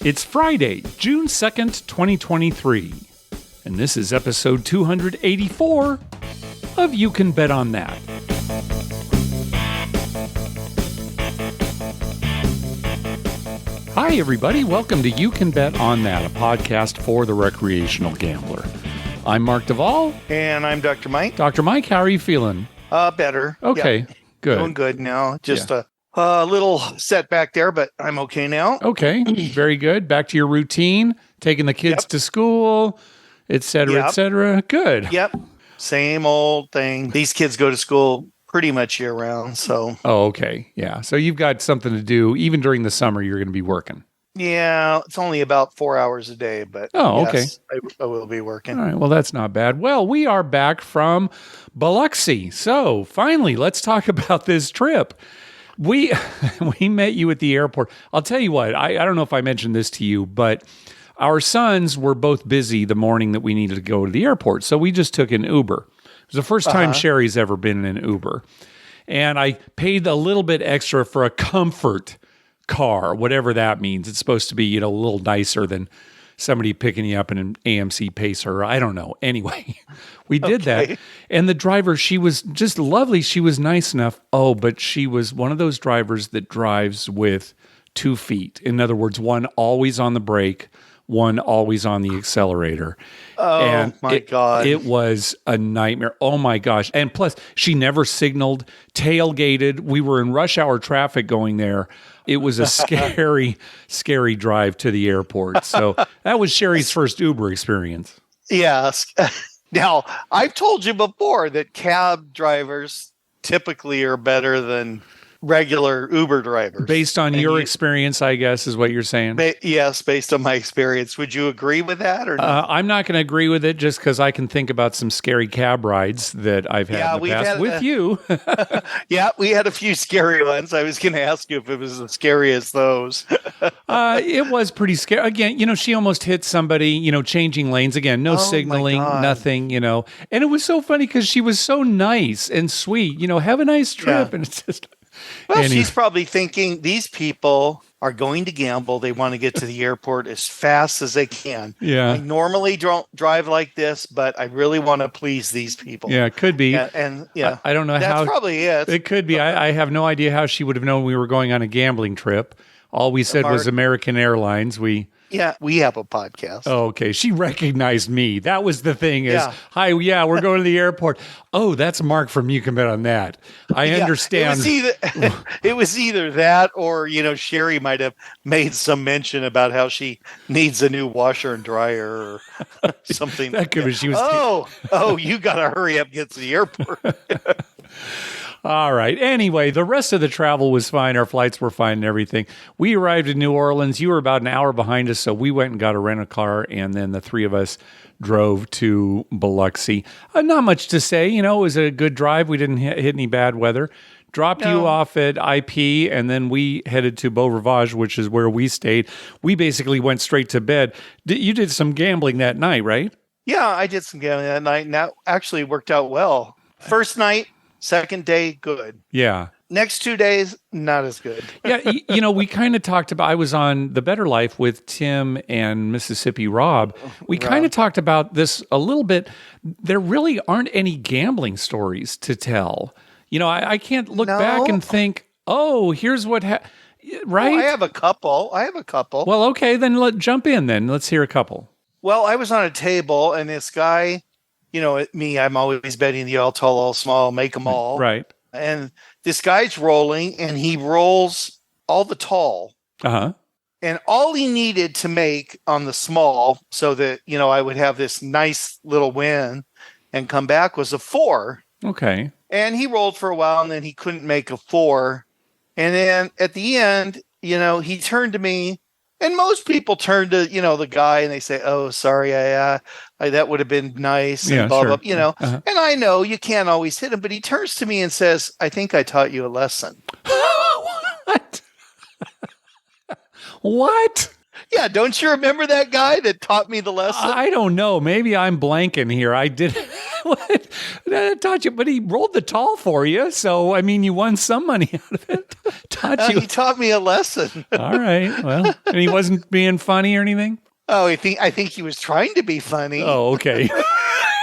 It's Friday, June 2nd, 2023, and this is episode 284 of You Can Bet on That. Hi, everybody. Welcome to You Can Bet on That, a podcast for the recreational gambler. I'm Mark Duvall. And I'm Dr. Mike. Dr. Mike, how are you feeling? Better. Okay, Yep. good. Doing good now. Just a little setback there, but I'm okay now. Okay, very good. Back to your routine, taking the kids to school, et cetera, et cetera. Good. Yep. Same old thing. These kids go to school pretty much year round, so. Oh, okay. Yeah. So you've got something to do. Even during the summer, you're going to be working. Yeah, it's only about 4 hours a day, but yes, I will be working. All right. Well, that's not bad. Well, we are back from Biloxi. So finally, let's talk about this trip. We met you at the airport. I'll tell you what, I don't know if I mentioned this to you, but our sons were both busy the morning that we needed to go to the airport. So we just took an Uber. It was the first time Sherry's ever been in an Uber. And I paid a little bit extra for a comfort car, whatever that means. It's supposed to be, a little nicer than somebody picking you up in an AMC Pacer. I don't know. Anyway, we did that. And the driver, she was just lovely. She was nice enough. Oh, but she was one of those drivers that drives with 2 feet. In other words, one always on the brake, one always on the accelerator. Oh, and my God. It was a nightmare. Oh, my gosh. And plus, she never signaled, tailgated. We were in rush hour traffic going there. It was a scary, scary drive to the airport. So that was Sherry's first Uber experience. Yes. Now, I've told you before that cab drivers typically are better than regular Uber drivers. Based on your experience, I guess, is what you're saying? Yes, based on my experience. Would you agree with that or not? I'm not going to agree with it just because I can think about some scary cab rides that I've had in the past with you. Yeah, we had a few scary ones. I was going to ask you if it was as scary as those. It was pretty scary. Again, she almost hit somebody, changing lanes. Again, no signaling, nothing, And it was so funny because she was so nice and sweet. Have a nice trip. Yeah. And it's just... Well, she's probably thinking these people are going to gamble. They want to get to the airport as fast as they can. Yeah. I normally don't drive like this, but I really want to please these people. Yeah, it could be. And I don't know how. That's probably it. It could be. I have no idea how she would have known we were going on a gambling trip. All we said was American Airlines. Yeah, we have a podcast. Oh, okay. She recognized me. That was the thing is, hi, we're going to the airport. Oh, that's Mark from You Can Bet on That. I understand. It was either that or, Sherry might have made some mention about how she needs a new washer and dryer or something. That could be. She was. You got to hurry up and get to the airport. All right. Anyway, the rest of the travel was fine. Our flights were fine and everything. We arrived in New Orleans. You were about an hour behind us, so we went and got a rental-car, and then the three of us drove to Biloxi. Not much to say. It was a good drive. We didn't hit any bad weather. Dropped you off at IP, and then we headed to Beau Rivage, which is where we stayed. We basically went straight to bed. You did some gambling that night, right? Yeah, I did some gambling that night, and that actually worked out well. First night, second day, good. Yeah. Next 2 days, not as good. Yeah, we kind of talked about, I was on The Better Life with Tim and Mississippi Rob. We kind of talked about this a little bit. There really aren't any gambling stories to tell. I can't look back and think, here's what right? I have a couple. Well, okay, then jump in then. Let's hear a couple. Well, I was on a table and this guy, me, I'm always betting the all tall, all small, make them all. Right. And this guy's rolling and he rolls all the tall. Uh-huh. And all he needed to make on the small so that, I would have this nice little win and come back was a 4. Okay. And he rolled for a while and then he couldn't make a 4. And then at the end, he turned to me. And most people turn to, the guy and they say, oh, sorry, I that would have been nice. And blah, blah, And I know you can't always hit him, but he turns to me and says, I think I taught you a lesson. What? What? Yeah, don't you remember that guy that taught me the lesson? I don't know. Maybe I'm blanking here. I did. What? I taught you, but he rolled the tall for you. So, you won some money out of it. taught you. He taught me a lesson. All right. Well, and he wasn't being funny or anything? Oh, I think he was trying to be funny. Oh, okay.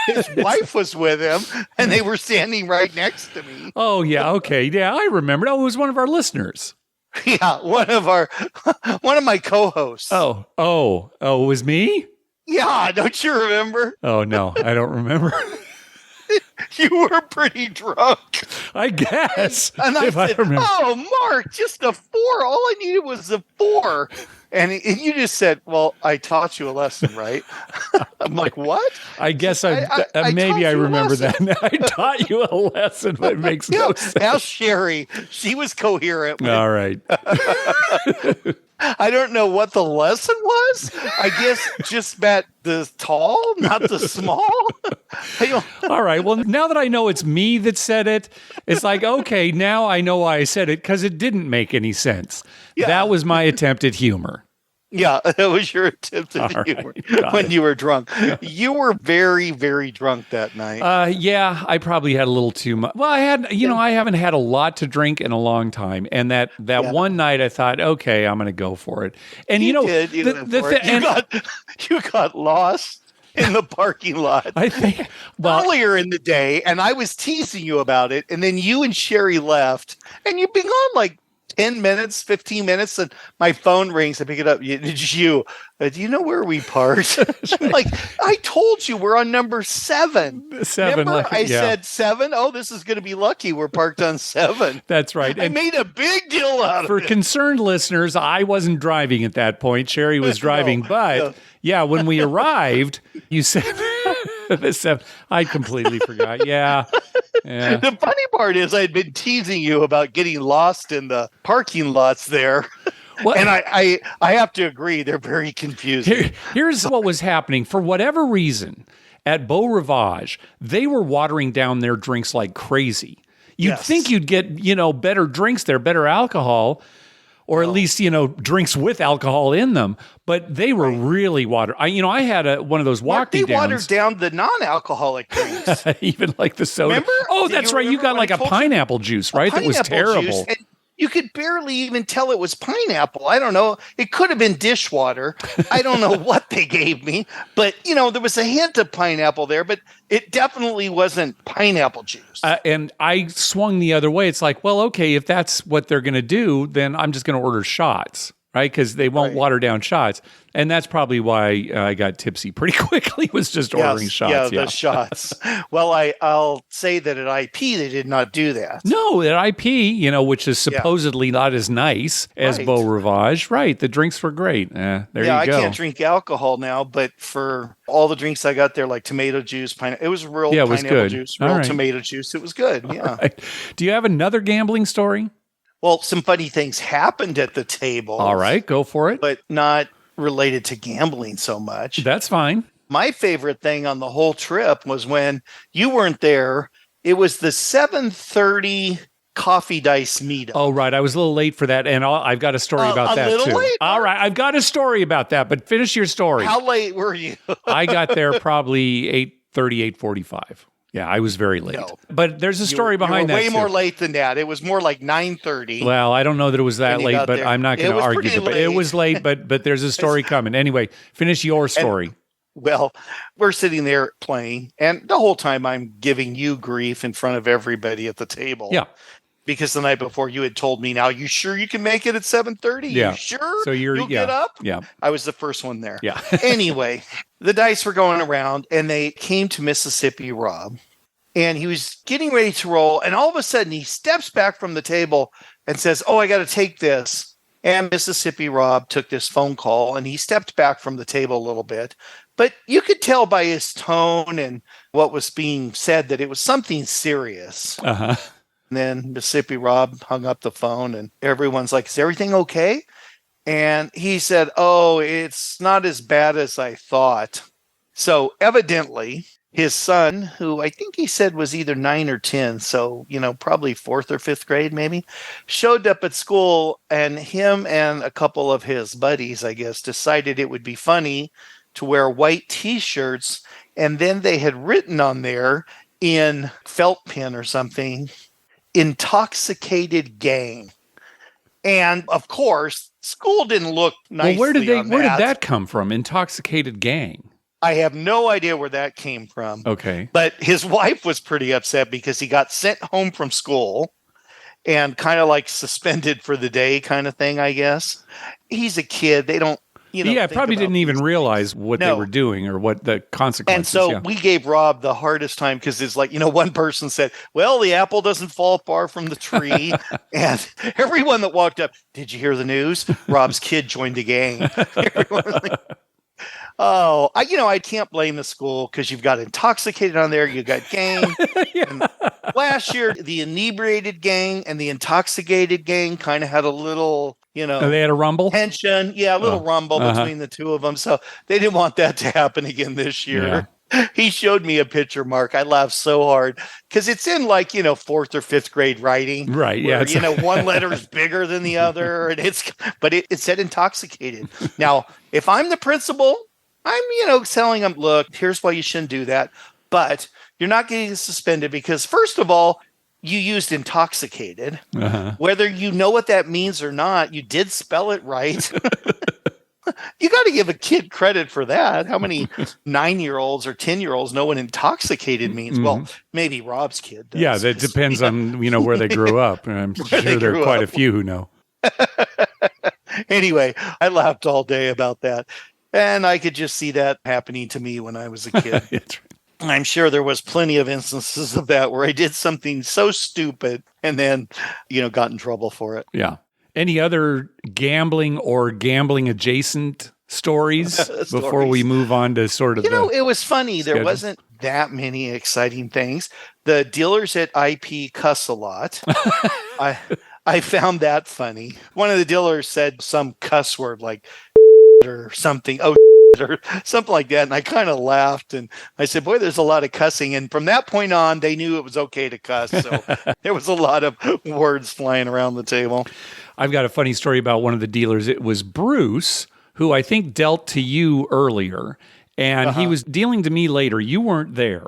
His wife was with him, and they were standing right next to me. Oh, yeah. Okay. Yeah, I remembered. Oh, it was one of our listeners. Yeah, one of my co-hosts. Oh, it was me? Yeah, don't you remember? Oh, no, I don't remember. You were pretty drunk. I guess. And I said, remember. "Oh, Mark, just a 4. All I needed was a 4." And you just said, "Well, I taught you a lesson, right?" I'm like, "What?" I guess maybe I remember that. I taught you a lesson, but it makes no sense. Now Sherry, she was coherent. All right. I don't know what the lesson was. I guess just about the tall, not the small. All right. Well, now that I know it's me that said it, it's like, okay, now I know why I said it, because it didn't make any sense. Yeah. That was my attempt at humor. Yeah, that was your attempt at humor when you were drunk. Yeah. You were very, very drunk that night. Yeah, I probably had a little too much. Well, I haven't had a lot to drink in a long time, and that one night I thought, okay, I'm going to go for it. And you did. You got lost in the parking lot. I think earlier in the day, and I was teasing you about it, and then you and Sherry left, and you've been gone like 10 minutes, 15 minutes, and my phone rings. I pick it up. Do you know where we parked? I'm like, I told you we're on number 7. 7. Remember? I said 7. Oh, this is going to be lucky. We're parked on 7. That's right. I made a big deal out of it. For concerned listeners, I wasn't driving at that point. Sherry was driving, yeah, when we arrived, you said the 7. I completely forgot. Yeah. The funny part is I had been teasing you about getting lost in the parking lots there. Well, and I have to agree, they're very confusing. Here's what was happening. For whatever reason, at Beau Rivage, they were watering down their drinks like crazy. You'd think you'd get, better drinks there, better alcohol, or at least, drinks with alcohol in them. But they were really watered. I had one of those walkie downs. They watered down the non-alcoholic drinks. Even like the soda. Remember? Oh, that's right. You got like a pineapple juice, right? That was terrible. You could barely even tell it was pineapple. I don't know. It could have been dishwater. I don't know what they gave me. But, there was a hint of pineapple there, but it definitely wasn't pineapple juice. And I swung the other way. It's like, well, okay, if that's what they're going to do, then I'm just going to order shots, right? Because they won't water down shots. And that's probably why I got tipsy pretty quickly, was just ordering shots. Yeah, the shots. Well, I'll say that at IP, they did not do that. No, at IP, which is supposedly not as nice as Beau Rivage. Right, the drinks were great. There you go. I can't drink alcohol now, but for all the drinks I got there, like tomato juice, it was real pineapple juice, real tomato juice. It was good, yeah. Right. Do you have another gambling story? Well, some funny things happened at the table. All right, go for it. But not related to gambling so much. That's fine. My favorite thing on the whole trip was when you weren't there. It was the 7:30 coffee dice meetup. Oh, right. I was a little late for that, and I've got a story about that, too. Late? All right. I've got a story about that, but finish your story. How late were you? I got there probably 8:30, 8:45. Yeah, I was very late. No. But there's a story behind that. Way more late than that. It was more like 9:30. Well, I don't know that it was that late, but I'm not going to argue. But it was late, but there's a story coming. Anyway, finish your story. Well, we're sitting there playing, and the whole time I'm giving you grief in front of everybody at the table. Yeah. Because the night before you had told me, now, you sure you can make it at 7:30? Yeah. You sure? So you'll get up? Yeah. I was the first one there. Yeah. Anyway, the dice were going around, and they came to Mississippi Rob, and he was getting ready to roll, and all of a sudden he steps back from the table and says, "Oh, I got to take this." And Mississippi Rob took this phone call, and he stepped back from the table a little bit. But you could tell by his tone and what was being said that it was something serious. Uh-huh. And then Mississippi Rob hung up the phone, and everyone's like, "Is everything okay?" And he said, "Oh, it's not as bad as I thought." So evidently, his son, who I think he said was either 9 or 10, so, probably 4th or 5th grade maybe, showed up at school, and him and a couple of his buddies, I guess, decided it would be funny to wear white T-shirts, and then they had written on there in felt pen or something, "Intoxicated Gang." And of course, school didn't look nicely. Well, where did that. that come from? Intoxicated gang. I have no idea where that came from. Okay. But his wife was pretty upset because he got sent home from school and kind of like suspended for the day kind of thing, I guess. He's a kid. They don't, yeah, probably didn't even realize what they were doing or what the consequences. And so we gave Rob the hardest time because it's like, one person said, well, the apple doesn't fall far from the tree. And everyone that walked up, did you hear the news? Rob's kid joined the gang. Everyone was like, oh, I can't blame the school because you've got intoxicated on there. You got gang. Yeah. Last year, the inebriated gang and the intoxicated gang kind of had a little, they had a rumble? Tension. Yeah, a little rumble between the two of them. So they didn't want that to happen again this year. Yeah. He showed me a picture, Mark. I laughed so hard because it's in like, 4th or 5th grade writing. Right. Where, Yeah. one letter is bigger than the other. And it said intoxicated. Now, if I'm the principal, I'm, telling them, look, here's why you shouldn't do that. But you're not getting suspended because, first of all, you used intoxicated. Whether you know what that means or not, you did spell it right. You got to give a kid credit for that. How many 9-year-olds or 10-year-olds know what intoxicated means? Mm-hmm. Well, maybe Rob's kid does. Yeah, that depends on, where they grew up. I'm sure there are quite a few who know. Anyway, I laughed all day about that. And I could just see that happening to me when I was a kid. That's right. I'm sure there was plenty of instances of that where I did something so stupid and then, got in trouble for it. Yeah. Any other gambling or gambling adjacent stories before we move on to sort of it was funny. Schedule? There wasn't that many exciting things. The dealers at IP cuss a lot. I found that funny. One of the dealers said some cuss word like or something. Oh, or something like that. And I kind of laughed and I said, boy, there's a lot of cussing. And from that point on, they knew it was okay to cuss. So there was a lot of words flying around the table. I've got a funny story about one of the dealers. It was Bruce, who I think dealt to you earlier. And he was dealing to me later. You weren't there.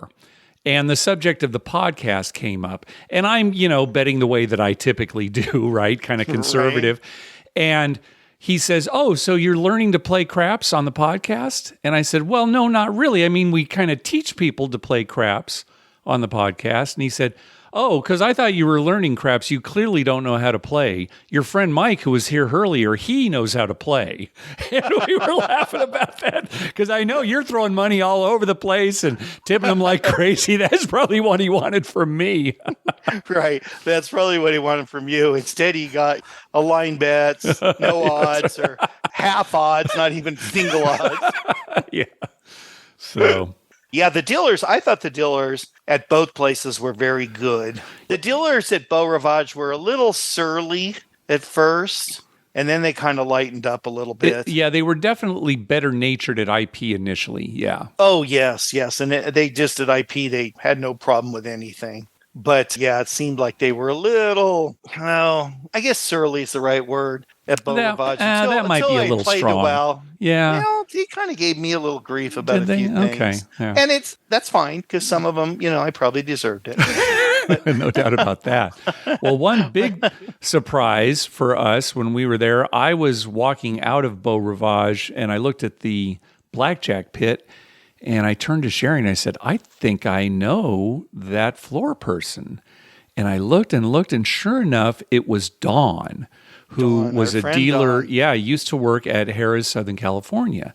And the subject of the podcast came up. And I'm, betting the way that I typically do, right? Kind of conservative. Right. And he says, oh, so you're learning to play craps on the podcast? And I said, well, no, not really. I mean, we kind of teach people to play craps on the podcast. And he said, oh, because I thought you were learning craps. You clearly don't know how to play. Your friend Mike, who was here earlier, he knows how to play. And we were laughing about that because I know you're throwing money all over the place and tipping them like crazy. That's probably what he wanted from me. Right. That's probably what he wanted from you. Instead, he got a line bets, no odds, or half odds, not even single odds. Yeah. So... yeah, I thought the dealers at both places were very good. The dealers at Beau Rivage were a little surly at first, and then they kind of lightened up a little bit. They were definitely better natured at IP initially, yeah. Oh, yes. And they just at IP, they had no problem with anything. But yeah, it seemed like they were a little, I guess surly is the right word at Beau Rivage. That might be a little strong. Well. Yeah. He kind of gave me a little grief about a few things. Okay. Yeah. And that's fine because some of them, I probably deserved it. No doubt about that. Well, one big surprise for us when we were there, I was walking out of Beau Rivage and I looked at the blackjack pit. And I turned to Sherry and I said, I think I know that floor person. And I looked, and sure enough, it was Dawn, who was a dealer. Dawn. Yeah, used to work at Harrah's, Southern California.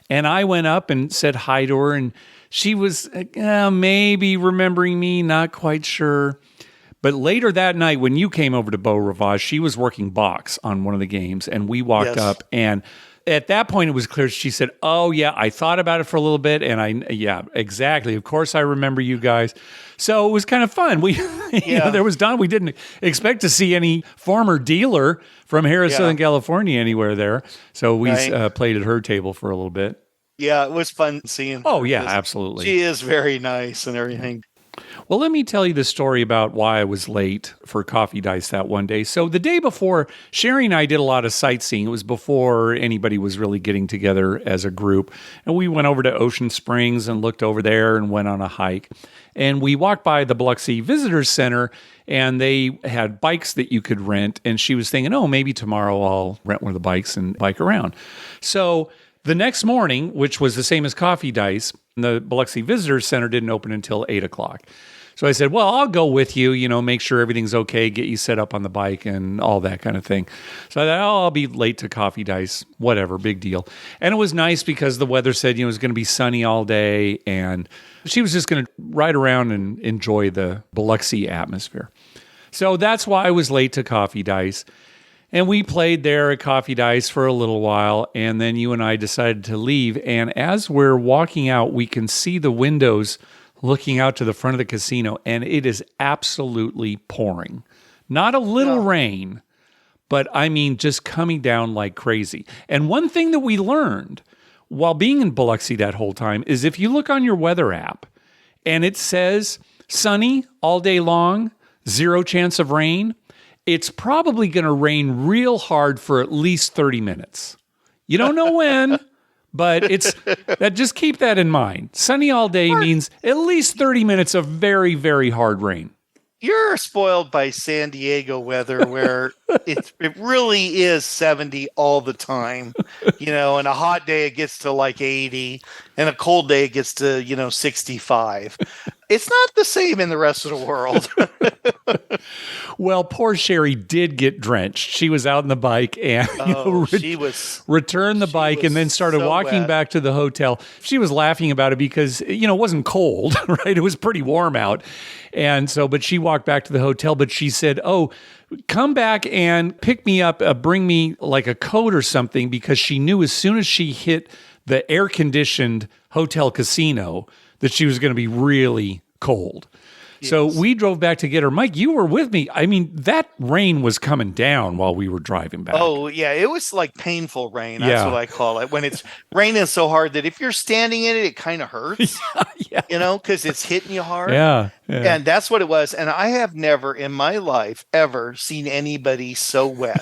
And I went up and said hi to her, and she was maybe remembering me, not quite sure. But later that night, when you came over to Beau Rivage, she was working box on one of the games, and we walked up, and at that point, it was clear. She said, oh, yeah, I thought about it for a little bit. And yeah, exactly. Of course, I remember you guys. So it was kind of fun. There was Don. We didn't expect to see any former dealer from Harrah's, Southern California anywhere there. So we played at her table for a little bit. Yeah, it was fun seeing her. Oh, yeah, absolutely. She is very nice and everything. Well, let me tell you the story about why I was late for Coffee Dice that one day. So the day before, Sherry and I did a lot of sightseeing. It was before anybody was really getting together as a group. And we went over to Ocean Springs and looked over there and went on a hike. And we walked by the Biloxi Visitors Center, and they had bikes that you could rent. And she was thinking, oh, maybe tomorrow I'll rent one of the bikes and bike around. So the next morning, which was the same as Coffee Dice, the Biloxi Visitors Center didn't open until 8 o'clock. So I said, well, I'll go with you, make sure everything's okay, get you set up on the bike and all that kind of thing. So I thought, I'll be late to Coffee Dice, whatever, big deal. And it was nice because the weather said, it was going to be sunny all day, and she was just going to ride around and enjoy the Biloxi atmosphere. So that's why I was late to Coffee Dice. And we played there at Coffee Dice for a little while, and then you and I decided to leave. And as we're walking out, we can see the windows looking out to the front of the casino, and it is absolutely pouring. Not a little rain, but I mean just coming down like crazy. And one thing that we learned while being in Biloxi that whole time is if you look on your weather app and it says sunny all day long, 0 chance of rain, it's probably going to rain real hard for at least 30 minutes. You don't know when, but just keep that in mind. Sunny all day means at least 30 minutes of very, very hard rain. You're spoiled by San Diego weather where it really is 70 all the time. And a hot day it gets to like 80, and a cold day it gets to, 65. It's not the same in the rest of the world. Well, poor Sherry did get drenched. She was out on the bike and returned the bike and then started walking back to the hotel. She was laughing about it because, it wasn't cold, right? It was pretty warm out. And so, but she walked back to the hotel, but she said, oh, come back and pick me up, bring me like a coat or something, because she knew as soon as she hit the air-conditioned hotel casino that she was going to be really cold. Yes. So we drove back to get her. Mike, you were with me. I mean, that rain was coming down while we were driving back. Oh, yeah. It was like painful rain. That's what I call it. When it's raining so hard that if you're standing in it, it kind of hurts, because it's hitting you hard. Yeah. And that's what it was. And I have never in my life ever seen anybody so wet.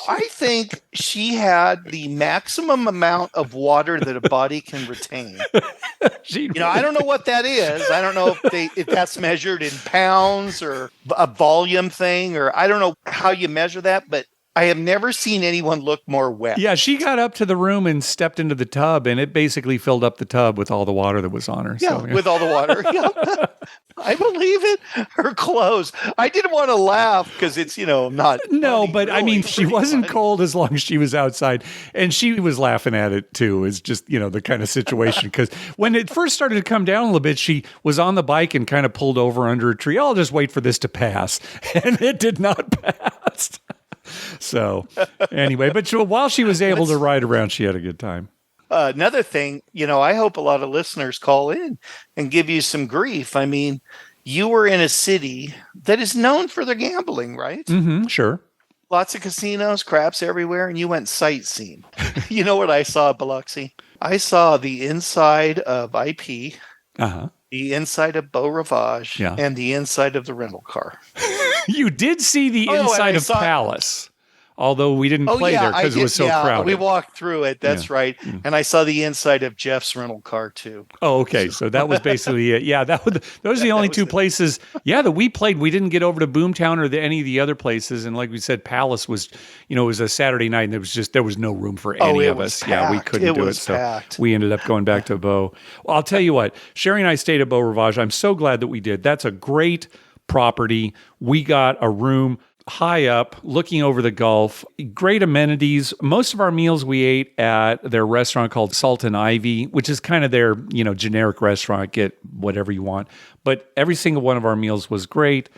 I think she had the maximum amount of water that a body can retain. I don't know what that is. I don't know if that's measured in pounds or a volume thing, or I don't know how you measure that, but I have never seen anyone look more wet. Yeah, she got up to the room and stepped into the tub, and it basically filled up the tub with all the water that was on her. Yeah, with all the water. Yeah. I believe it. Her clothes. I didn't want to laugh because it's, not. No, funny, but really, I mean, she wasn't funny. cold as long as she was outside. And she was laughing at it too. It's just, the kind of situation. Because when it first started to come down a little bit, she was on the bike and kind of pulled over under a tree. I'll just wait for this to pass. And it did not pass. So anyway, but while she was able to ride around, she had a good time. Another thing, I hope a lot of listeners call in and give you some grief. I mean, you were in a city that is known for their gambling, right? Mm-hmm, sure. Lots of casinos, craps everywhere, and you went sightseeing. You know what I saw at Biloxi? I saw the inside of IP, the inside of Beau Rivage, and the inside of the rental car. You did see the inside of Palace. Although we didn't play there because it was so crowded. We walked through it. That's right. And I saw the inside of Jeff's rental car too. Oh, okay. So that was basically it. Yeah, those are the only two places. Yeah, that we played. We didn't get over to Boomtown or any of the other places. And like we said, Palace was, it was a Saturday night, and there was no room for any of us. Packed. Yeah, we couldn't do it. Packed. So we ended up going back to Beau. Well, I'll tell you what. Sherry and I stayed at Beau Rivage. I'm so glad that we did. That's a great property. We got a room high up, looking over the Gulf. Great amenities. Most of our meals we ate at their restaurant called Salt and Ivy, which is kind of their, generic restaurant. Get whatever you want. But every single one of our meals was great.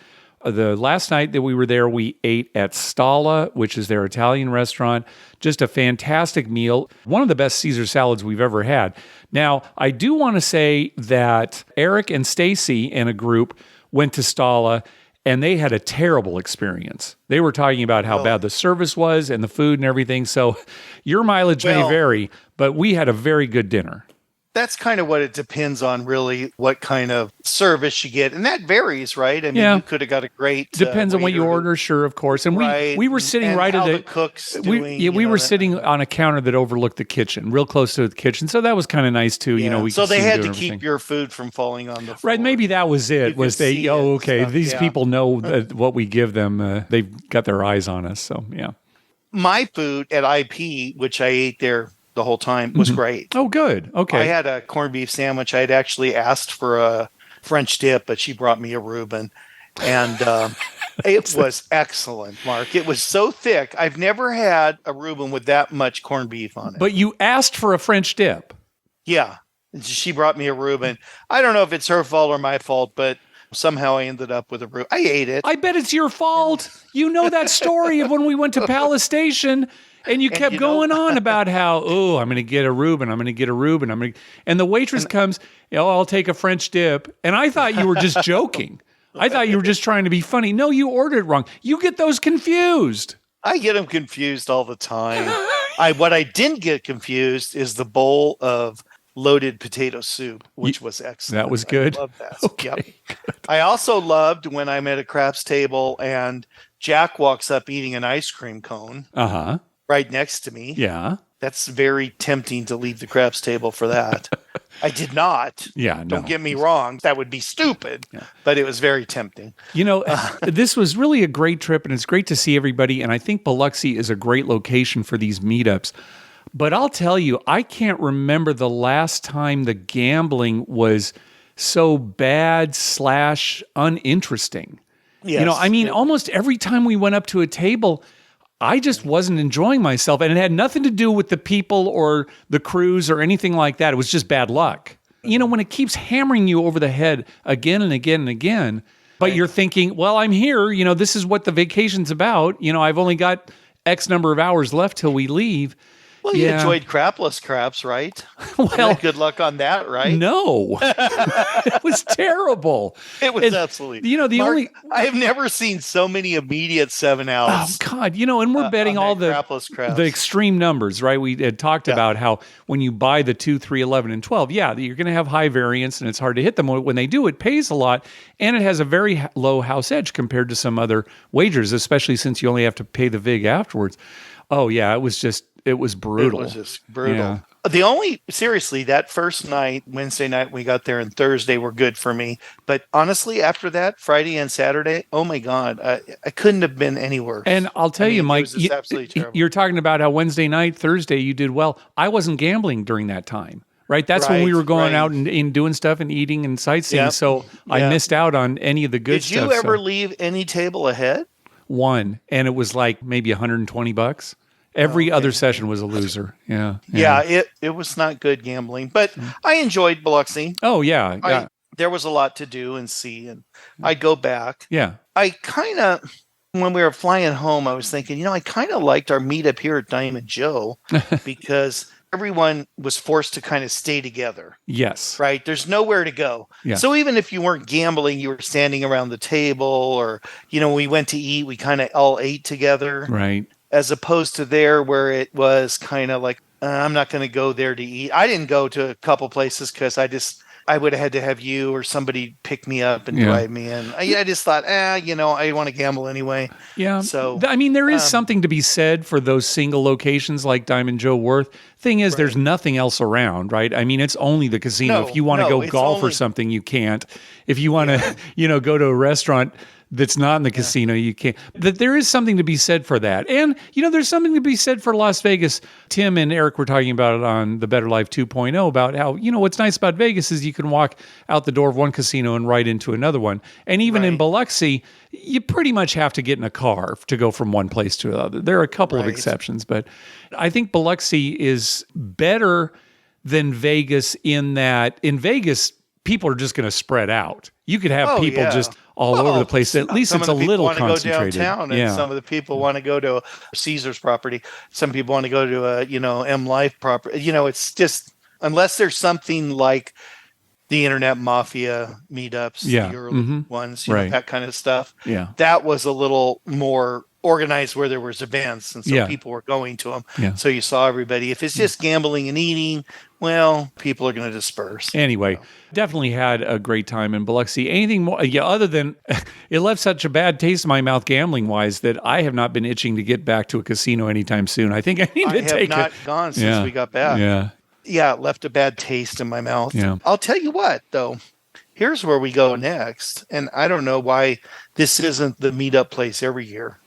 The last night that we were there, we ate at Stalla, which is their Italian restaurant. Just a fantastic meal. One of the best Caesar salads we've ever had. Now, I do want to say that Eric and Stacy and a group went to Stalla, and they had a terrible experience. They were talking about how bad the service was and the food and everything. So your mileage may vary, but we had a very good dinner. That's kind of what it depends on, really, what kind of service you get, and that varies, right? I mean, Yeah. you could have got a great Depends on what you waiter order, sure, of course. And right, we were sitting and right at how the the cook's doing. we were sitting on a counter that overlooked the kitchen, real close to the kitchen. So that was kind of nice too. yeah. We So could they see had them to doing keep your food from falling on the floor. right. Maybe that was it. You Was could they? see it Oh, and okay. stuff, These yeah. people know that what we give them. They've got their eyes on us. So yeah. My food at IP, which I ate there the whole time, was great. Oh, good. I Okay. had a corned beef sandwich. I had actually asked for a French dip, but she brought me a Reuben, and it was excellent, Mark. It was so thick. I've never had a Reuben with that much corned beef on it. But you asked for a French dip. Yeah, she brought me a Reuben. I don't know if it's her fault or my fault, but somehow I ended up with a Reuben. I ate it. I bet it's your fault. You know that story of when we went to Palace Station and you kept going on about how, oh, I'm going to get a Reuben. I'm going to get a Reuben. And the waitress comes, oh, I'll take a French dip. And I thought you were just joking. I thought you were just trying to be funny. No, you ordered it wrong. You get those confused. I get them confused all the time. What I didn't get confused is the bowl of loaded potato soup, which was excellent. That was good. I love that. Okay. Yep. I also loved when I'm at a craps table and Jack walks up eating an ice cream cone right next to me. Yeah. That's very tempting to leave the craps table for that. I did not. Yeah. No. Don't get me wrong. That would be stupid, but it was very tempting. This was really a great trip, and it's great to see everybody. And I think Biloxi is a great location for these meetups. But I'll tell you, I can't remember the last time the gambling was so bad / uninteresting. Yes. I mean, almost every time we went up to a table, I just wasn't enjoying myself. And it had nothing to do with the people or the cruise or anything like that. It was just bad luck. When it keeps hammering you over the head again and again and again, but you're thinking, well, I'm here. This is what the vacation's about. I've only got X number of hours left till we leave. Well, you enjoyed crapless craps, right? Well, good luck on that, right? No, it was terrible. It was absolutely. Mark, I have never seen so many immediate 7-outs. Oh God, and we're betting all the extreme numbers, right? We had talked about how when you buy the 2, 3, 11, and 12, you're going to have high variance, and it's hard to hit them. When they do, it pays a lot, and it has a very low house edge compared to some other wagers, especially since you only have to pay the vig afterwards. Oh yeah, it was brutal. It was just brutal. Yeah. Seriously, that first night, Wednesday night, we got there, and Thursday were good for me. But honestly, after that, Friday and Saturday, oh my God, I couldn't have been any worse. And I'll tell you, Mike, absolutely terrible. You're talking about how Wednesday night, Thursday, you did well. I wasn't gambling during that time. Right, that's when we were going out and doing stuff and eating and sightseeing. Yep. So I missed out on any of the good stuff. Did you ever leave any table ahead? One, and it was like maybe $120. Every other session was a loser. Yeah. It was not good gambling, but I enjoyed Biloxi. Oh yeah. There was a lot to do and see, and I'd go back. Yeah. I kind of, when we were flying home, I was thinking, I kind of liked our meetup here at Diamond Joe because everyone was forced to kind of stay together. Yes. Right? There's nowhere to go. Yeah. So even if you weren't gambling, you were standing around the table, or, we went to eat, we kind of all ate together. Right. As opposed to there where it was kind of like, I'm not going to go there to eat. I didn't go to a couple places because I would have had to have you or somebody pick me up and drive me in. I just thought, I want to gamble anyway. Yeah. So, I mean, there is something to be said for those single locations like Diamond Joe Worth. Thing is, there's nothing else around, right? I mean, it's only the casino. If you want to go golf or something, you can't. If you want to, go to a restaurant that's not in the casino, you can't. That there is something to be said for that. And, there's something to be said for Las Vegas. Tim and Eric were talking about it on the Better Life 2.0 about how, what's nice about Vegas is you can walk out the door of one casino and right into another one. And even in Biloxi, you pretty much have to get in a car to go from one place to another. There are a couple of exceptions, but I think Biloxi is better than Vegas in that in Vegas, people are just going to spread out. You could have people just all over the place. At least it's a little concentrated. Go downtown, and some of the people want to go to a Caesar's property. Some people want to go to a M Life property. It's just, unless there's something like the Internet Mafia meetups, the early ones, that kind of stuff. Yeah, that was a little more organized where there was events, and so people were going to them. Yeah. So you saw everybody. If it's just gambling and eating, Well, people are going to disperse. Anyway, definitely had a great time in Biloxi. Anything more? Yeah, other than it left such a bad taste in my mouth gambling wise that I have not been itching to get back to a casino anytime soon. I think I need to take I have not gone since we got back. Yeah. Yeah, it left a bad taste in my mouth. Yeah. I'll tell you what, though. Here's where we go next. And I don't know why this isn't the meetup place every year.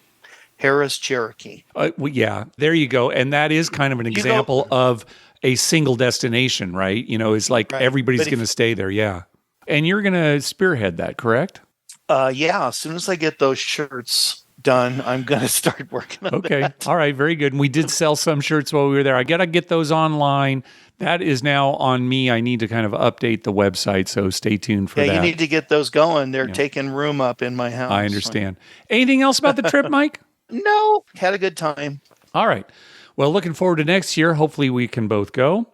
Harris Cherokee. Well, yeah, there you go. And that is kind of an example of a single destination, right? You know, it's like everybody's going to stay there. Yeah. And you're going to spearhead that, correct? Yeah. As soon as I get those shirts done, I'm going to start working on that. All right. Very good. And we did sell some shirts while we were there. I got to get those online. That is now on me. I need to kind of update the website. So stay tuned for that. Yeah, you need to get those going. They're taking room up in my house. I understand. Anything else about the trip, Mike? No. Had a good time. All right. Well, looking forward to next year. Hopefully we can both go.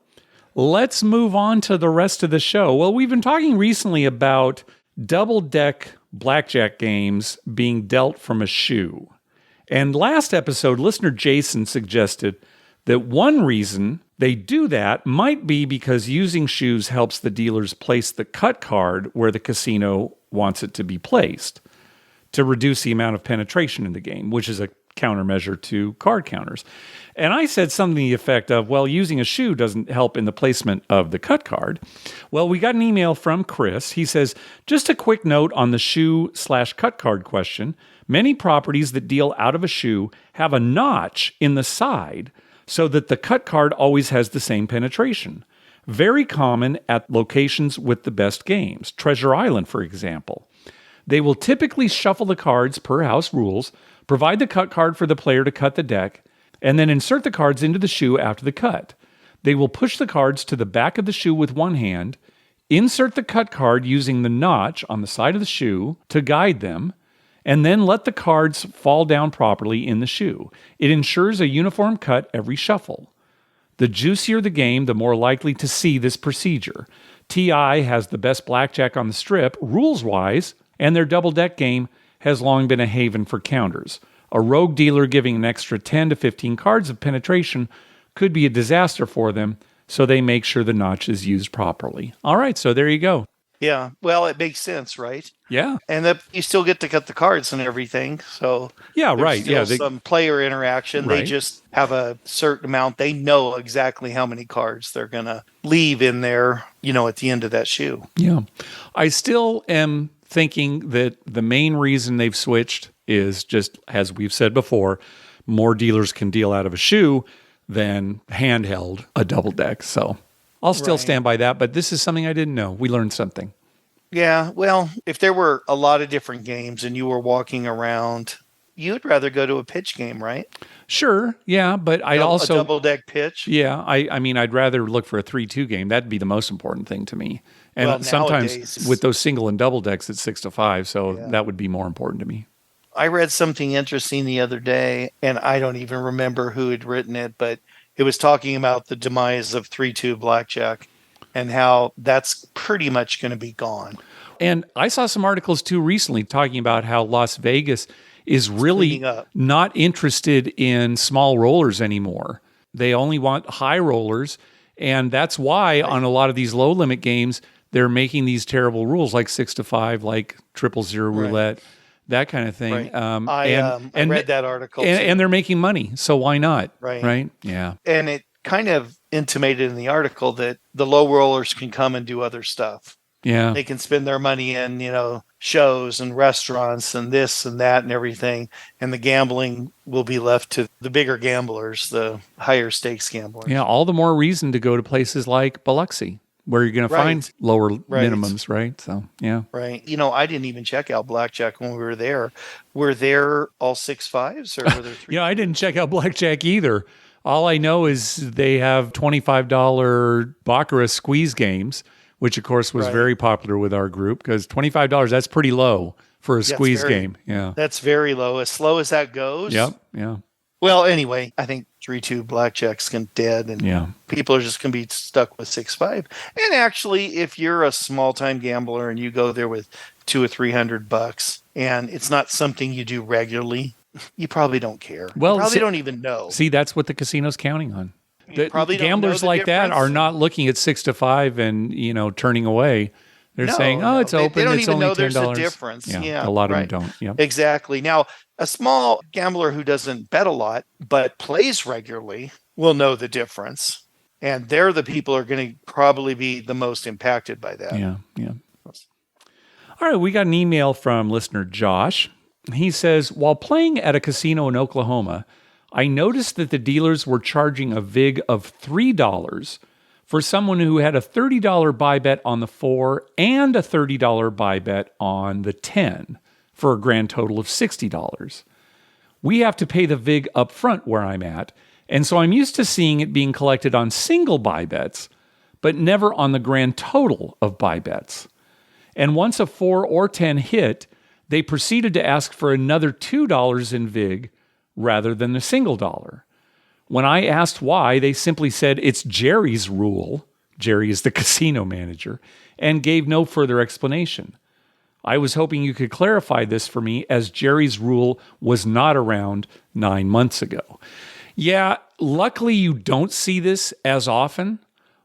Let's move on to the rest of the show. Well, we've been talking recently about double-deck blackjack games being dealt from a shoe. And last episode, listener Jason suggested that one reason they do that might be because using shoes helps the dealers place the cut card where the casino wants it to be placed to reduce the amount of penetration in the game, which is a countermeasure to card counters. And I said something to the effect of, well, using a shoe doesn't help in the placement of the cut card. Well, we got an email from Chris. He says, just a quick note on the shoe/cut card question. Many properties that deal out of a shoe have a notch in the side so that the cut card always has the same penetration. Very common at locations with the best games. Treasure Island, for example. They will typically shuffle the cards per house rules, provide the cut card for the player to cut the deck, and then insert the cards into the shoe after the cut. They will push the cards to the back of the shoe with one hand, insert the cut card using the notch on the side of the shoe to guide them, and then let the cards fall down properly in the shoe. It ensures a uniform cut every shuffle. The juicier the game, the more likely to see this procedure. TI has the best blackjack on the strip, rules-wise, and their double-deck game has long been a haven for counters. A rogue dealer giving an extra 10 to 15 cards of penetration could be a disaster for them, so they make sure the notch is used properly. All right, so there you go. Yeah, well, it makes sense, right? Yeah. And that you still get to cut the cards and everything, so yeah, right. Still some player interaction. Right. They just have a certain amount. They know exactly how many cards they're going to leave in there, at the end of that shoe. Yeah. I still am thinking that the main reason they've switched is just, as we've said before, more dealers can deal out of a shoe than handheld a double deck. So I'll still stand by that, but this is something I didn't know. We learned something. Yeah, well, if there were a lot of different games and you were walking around, you'd rather go to a pitch game, right? Sure, yeah, but I'd also... a double-deck pitch? Yeah, I mean, I'd rather look for a 3-2 game. That'd be the most important thing to me. And sometimes with those single and double decks, it's 6 to 5, so that would be more important to me. I read something interesting the other day, and I don't even remember who had written it, but it was talking about the demise of 3-2 blackjack and how that's pretty much going to be gone. And I saw some articles too recently talking about how Las Vegas is really not interested in small rollers anymore. They only want high rollers, and that's why on a lot of these low limit games, they're making these terrible rules like 6 to 5, like 000 roulette. That kind of thing. Right. I read that article. And they're making money, so why not? Right. Yeah. And it kind of intimated in the article that the low rollers can come and do other stuff. Yeah. They can spend their money in, shows and restaurants and this and that and everything. And the gambling will be left to the bigger gamblers, the higher stakes gamblers. Yeah. All the more reason to go to places like Biloxi, where you're going to find lower minimums, right? So, yeah. Right. I didn't even check out blackjack when we were there. Were there all 6-5s or were there 3? I didn't check out blackjack either. All I know is they have $25 Baccarat squeeze games, which of course was very popular with our group because $25, that's pretty low for a squeeze game. Yeah. That's very low. As slow as that goes. Yep. Yeah. Well, anyway, I think 3-2 blackjack's dead, and people are just going to be stuck with 6-5. And actually, if you're a small-time gambler and you go there with $200 or $300, and it's not something you do regularly, you probably don't care. Well, you probably don't even know. See, that's what the casino's counting on. You probably don't know gamblers the like that difference. are not looking at 6 to 5 and, turning away. They're saying, "Oh, it's open. They don't It's even only know there's a $10." difference. Yeah, Yeah, a lot of them right. don't. Yeah. Exactly. Now, a small gambler who doesn't bet a lot but plays regularly will know the difference. And they're the people who are going to probably be the most impacted by that. Yeah, yeah. All right, we got an email from listener Josh. He says, while playing at a casino in Oklahoma, I noticed that the dealers were charging a vig of $3 for someone who had a $30 buy bet on the 4 and a $30 buy bet on the 10 for a grand total of $60. We have to pay the vig up front where I'm at, and so I'm used to seeing it being collected on single buy bets, but never on the grand total of buy bets. And once a 4 or 10 hit, they proceeded to ask for another $2 in vig rather than the single dollar. When I asked why, they simply said it's Jerry's rule. Jerry is the casino manager, and gave no further explanation. I was hoping you could clarify this for me, as Jerry's rule was not around 9 months ago. Yeah, luckily you don't see this as often,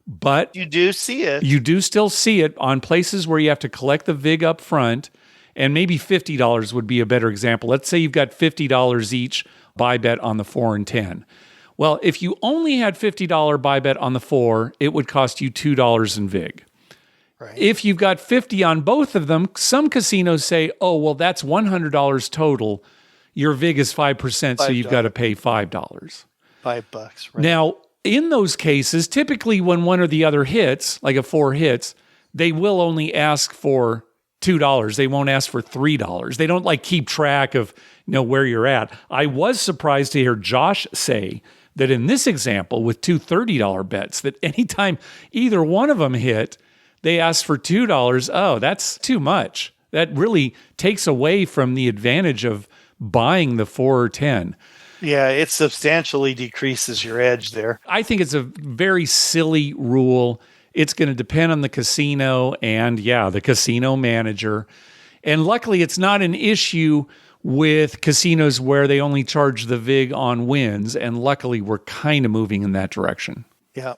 but you do see it. You do still see it on places where you have to collect the vig up front, and maybe $50 would be a better example. Let's say you've got $50 each buy bet on the 4 and 10. Well, if you only had $50 buy bet on the 4, it would cost you $2 in vig. Right. If you've got 50 on both of them, some casinos say, oh, well, that's $100 total. Your vig is 5%, so you've got to pay $5. $5, right. Now, in those cases, typically when one or the other hits, like a 4 hits, they will only ask for $2. They won't ask for $3. They don't keep track of where you're at. I was surprised to hear Josh say that in this example with two $30 bets, that anytime either one of them hit, they asked for $2. Oh, that's too much. That really takes away from the advantage of buying the 4 or 10. Yeah, it substantially decreases your edge there. I think it's a very silly rule. It's going to depend on the casino and, the casino manager. And luckily, it's not an issue with casinos where they only charge the vig on wins. And luckily, we're kind of moving in that direction. Yeah.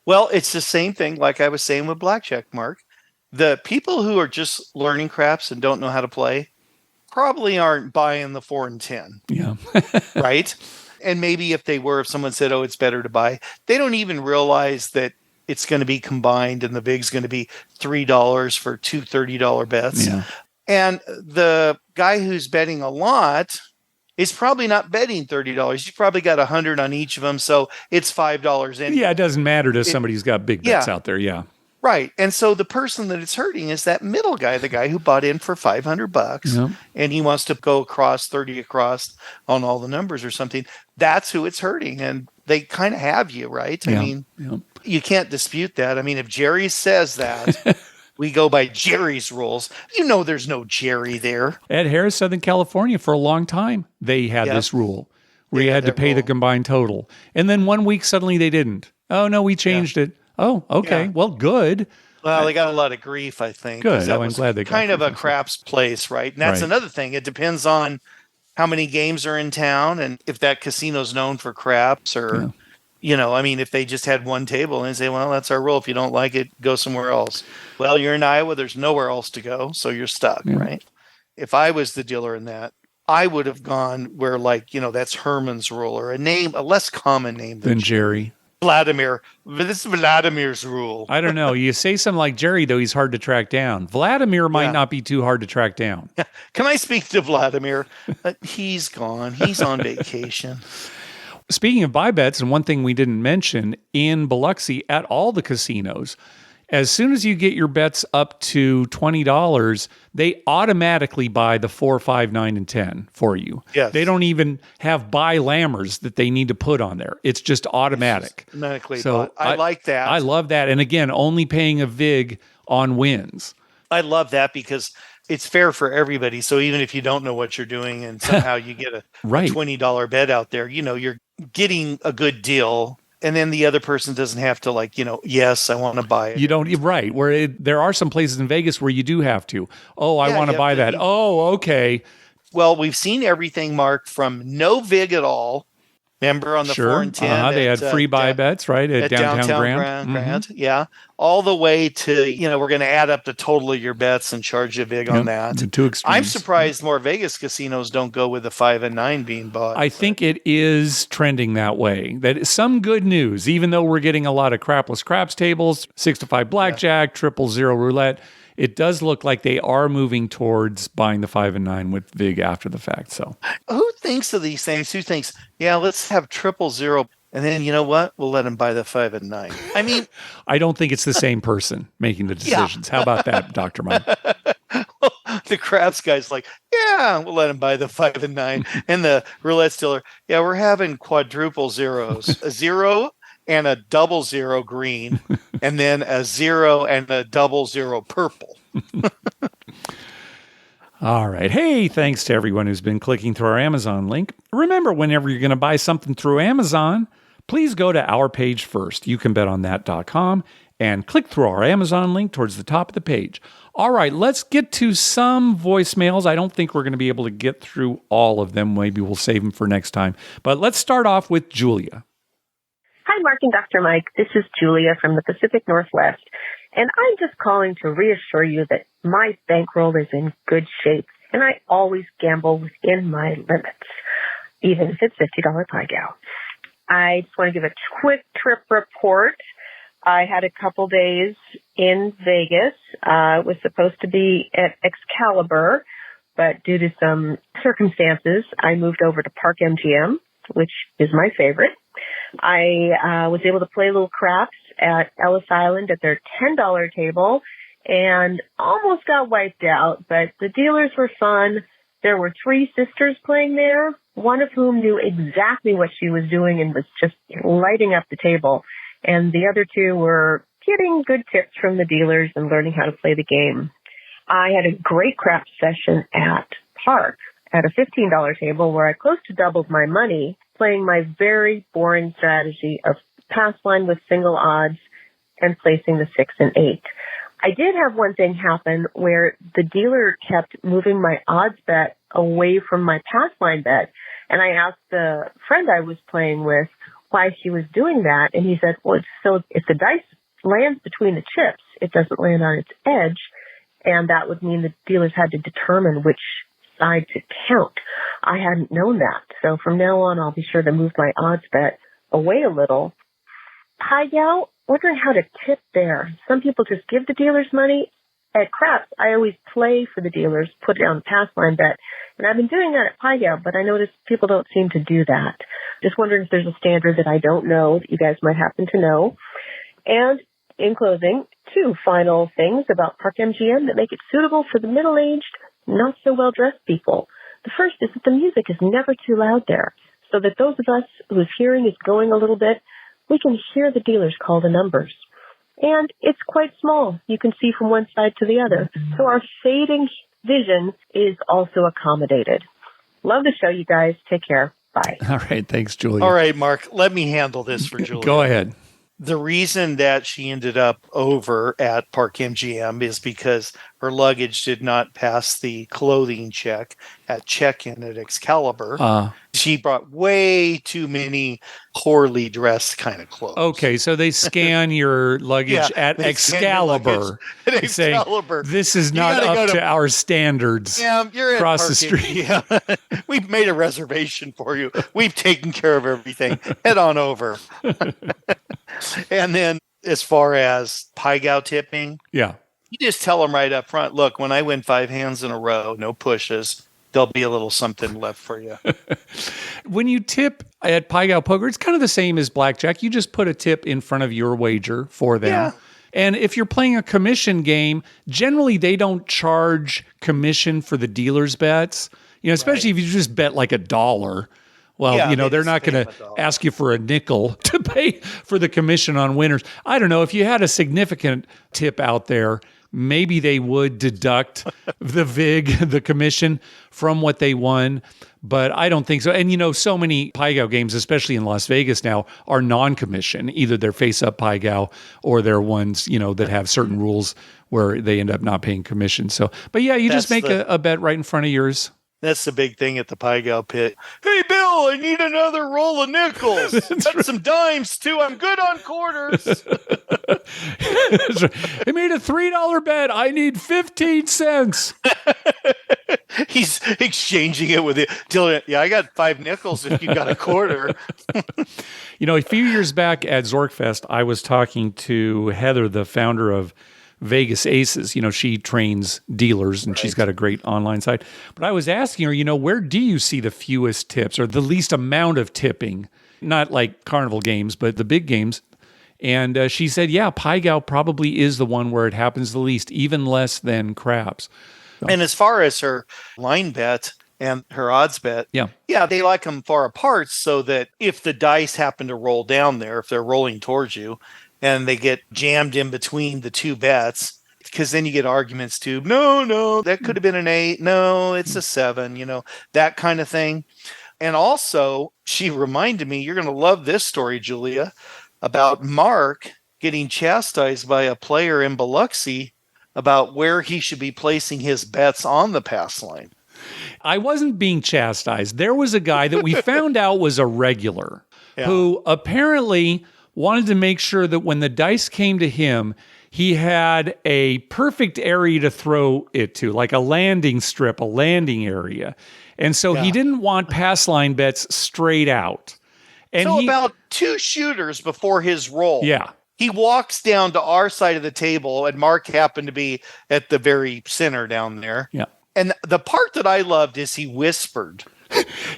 Well, it's the same thing like I was saying with blackjack, Mark. The people who are just learning craps and don't know how to play probably aren't buying the 4 and 10. Yeah. Right? And maybe if someone said, oh, it's better to buy, they don't even realize that it's going to be combined and the vig's going to be $3 for two $30 bets. Yeah. And the guy who's betting a lot is probably not betting $30. He's probably got 100 on each of them, so it's $5 in. Yeah, it doesn't matter to somebody who's got big bets out there. Yeah. Right. And so the person that it's hurting is that middle guy, the guy who bought in for $500 and he wants to go across 30 across on all the numbers or something. That's who it's hurting. And they kind of have you, right? I mean, you can't dispute that. I mean, if Jerry says that, we go by Jerry's rules. There's no Jerry there. At Harris, Southern California, for a long time, they had this rule where you had to pay the combined total. And then 1 week, suddenly they didn't. Oh, no, we changed it. Oh, okay. Yeah. Well, good. Well, they got a lot of grief, I think. Good. I'm glad they got kind of a craps place, right? And that's another thing. It depends on how many games are in town and if that casino's known for craps or, if they just had one table and say, well, that's our rule. If you don't like it, go somewhere else. Well, you're in Iowa. There's nowhere else to go. So you're stuck, right? If I was the dealer in that, I would have gone where that's Herman's rule or a less common name than Jerry. Vladimir. This is Vladimir's rule. I don't know. You say something like Jerry, though, he's hard to track down. Vladimir might not be too hard to track down. Can I speak to Vladimir? He's gone. He's on vacation. Speaking of buy bets, and one thing we didn't mention, in Biloxi at all the casinos, as soon as you get your bets up to $20, they automatically buy the 4, 5, 9, and 10 for you. Yes. They don't even have buy lammers that they need to put on there. It's just automatic. It's automatically bought. I like that. I love that. And again, only paying a vig on wins. I love that because it's fair for everybody. So even if you don't know what you're doing and somehow you get a $20 bet out there, you're getting a good deal. And then the other person doesn't have to yes, I want to buy it. You don't, right. There are some places in Vegas where you do have to. Oh, I want to buy that. Oh, okay. Well, we've seen everything, Mark, from no vig at all Remember on the Sure. 4 and 10? They had free buy bets, right? At downtown Grand. Grand. Yeah. All the way to, we're going to add up the total of your bets and charge you big on that. The two extremes. I'm surprised more Vegas casinos don't go with the 5 and 9 being bought. I think it is trending that way. That is some good news, even though we're getting a lot of crapless craps tables, 6 to 5 blackjack, 000 roulette. It does look like they are moving towards buying the 5 and 9 with VIG after the fact. So, who thinks of these things? Who thinks, let's have 000, and then you know what? We'll let them buy the 5 and 9. I mean, I don't think it's the same person making the decisions. How about that, Dr. Mike? The craps guy's like, we'll let him buy the 5 and 9, and the roulette dealer, we're having quadruple zeros, a 0 and a 00 green, and then a 0 and a 00 purple. All right. Hey, thanks to everyone who's been clicking through our Amazon link. Remember, whenever you're going to buy something through Amazon, please go to our page first. You can bet on that.com and click through our Amazon link towards the top of the page. All right, let's get to some voicemails. I don't think we're going to be able to get through all of them. Maybe we'll save them for next time. But let's start off with Julia. Hi, Mark and Dr. Mike. This is Julia from the Pacific Northwest, and I'm just calling to reassure you that my bankroll is in good shape, and I always gamble within my limits, even if it's $50 pie gow. I just want to give a quick trip report. I had a couple days in Vegas. It was supposed to be at Excalibur, but due to some circumstances, I moved over to Park MGM, which is my favorite. I was able to play little craps at Ellis Island at their $10 table and almost got wiped out, but the dealers were fun. There were 3 sisters playing there, one of whom knew exactly what she was doing and was just lighting up the table. And the other 2 were getting good tips from the dealers and learning how to play the game. I had a great craps session at Park at a $15 table where I close to doubled my money, playing my very boring strategy of pass line with single odds and placing the 6 and 8. I did have one thing happen where the dealer kept moving my odds bet away from my pass line bet. And I asked the friend I was playing with why she was doing that. And he said, well, if the dice lands between the chips, it doesn't land on its edge. And that would mean the dealers had to determine which side to count. I hadn't known that. So from now on, I'll be sure to move my odds bet away a little. Pie gow, wondering how to tip there. Some people just give the dealers money. At craps, I always play for the dealers, put it on the pass line bet. And I've been doing that at pie gow, but I noticed people don't seem to do that. Just wondering if there's a standard that I don't know that you guys might happen to know. And in closing, 2 final things about Park MGM that make it suitable for the middle-aged, not so well-dressed people. The first is that the music is never too loud there, so that those of us whose hearing is going a little bit, we can hear the dealers call the numbers. And it's quite small. You can see from one side to the other. So our fading vision is also accommodated. Love the show, you guys. Take care. Bye. All right. Thanks, Julia. All right, Mark, let me handle this for Julia. Go ahead. The reason that she ended up over at Park MGM is because her luggage did not pass the clothing check at check-in at Excalibur. She brought way too many poorly dressed kind of clothes. Okay, so they scan your luggage at Excalibur. At Excalibur. Saying, this is not up to our standards. Yeah, you're across the street. Yeah. We've made a reservation for you. We've taken care of everything. Head on over. And then as far as pie gow tipping, yeah, you just tell them right up front, look, when I win 5 hands in a row, no pushes, there'll be a little something left for you. When you tip at pie gow poker, it's kind of the same as blackjack. You just put a tip in front of your wager for them. Yeah. And if you're playing a commission game, generally they don't charge commission for the dealer's bets. Especially if you just bet like $1. Well, they're not going to ask you for a nickel to pay for the commission on winners. I don't know. If you had a significant tip out there, maybe they would deduct the VIG, the commission, from what they won. But I don't think so. And, so many pie gow games, especially in Las Vegas now, are non-commission. Either they're face-up pie gow or they're ones, that have certain rules where they end up not paying commission. So, but yeah, you just make a bet right in front of yours. That's the big thing at the Pie Gal pit. Hey, Bill, I need another roll of nickels. Got some dimes, too. I'm good on quarters. They made a $3 bet. I need 15 cents. He's exchanging it with it. Dylan, yeah, I got 5 nickels if you got a quarter. A few years back at Zorkfest, I was talking to Heather, the founder of Vegas Aces. She trains dealers and she's got a great online site. But I was asking her, where do you see the fewest tips or the least amount of tipping? Not like carnival games, but the big games. And she said, yeah, Pie Gal probably is the one where it happens the least, even less than craps. And as far as her line bet and her odds bet, yeah, they like them far apart so that if the dice happen to roll down there, if they're rolling towards you, and they get jammed in between the two bets, because then you get arguments too. No, that could have been an 8. No, it's a 7, that kind of thing. And also, she reminded me, you're going to love this story, Julia, about Mark getting chastised by a player in Biloxi about where he should be placing his bets on the pass line. I wasn't being chastised. There was a guy that we found out was a regular who apparently wanted to make sure that when the dice came to him, he had a perfect area to throw it to, like a landing strip, a landing area. And so he didn't want pass line bets straight out. And so about 2 shooters before his roll. Yeah. He walks down to our side of the table, and Mark happened to be at the very center down there. Yeah. And the part that I loved is he whispered.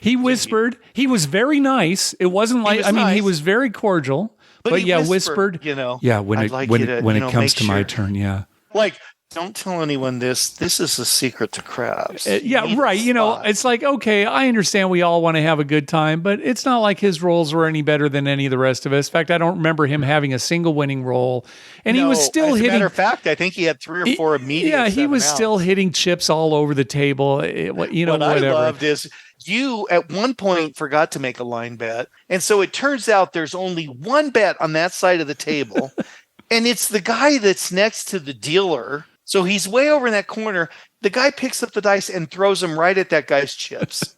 He whispered. He was very nice. It wasn't like, he was very cordial. But he whispered, Yeah, when it comes to my turn, yeah. Like, don't tell anyone this. This is a secret to craps. Right. It's like, okay, I understand we all want to have a good time, but it's not like his rolls were any better than any of the rest of us. In fact, I don't remember him having a single winning roll. And he was still hitting. As a matter of fact, I think he had 3 or 4 immediate. Yeah, he was still hitting chips all over the table. What whatever. I loved is you at one point forgot to make a line bet. And so it turns out there's only one bet on that side of the table. And it's the guy that's next to the dealer. So he's way over in that corner. The guy picks up the dice and throws them right at that guy's chips.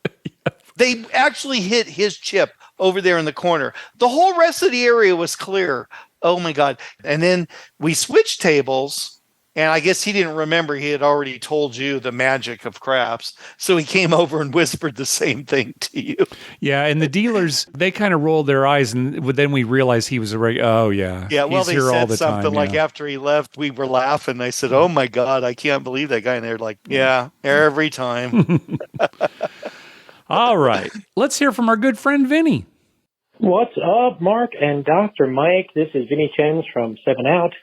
They actually hit his chip over there in the corner. The whole rest of the area was clear. Oh, my God. And then we switched tables. And I guess he didn't remember he had already told you the magic of craps. So he came over and whispered the same thing to you. Yeah, and the dealers, they kind of rolled their eyes, and then we realized he was a regular. Oh, yeah. Yeah, well, he's they here all said the something time, like after he left, we were laughing. I said, oh, my God, I can't believe that guy. And they're like, yeah, every time. All right. Let's hear from our good friend, Vinny. What's up, Mark and Dr. Mike? This is Vinny Chens from 7 Out.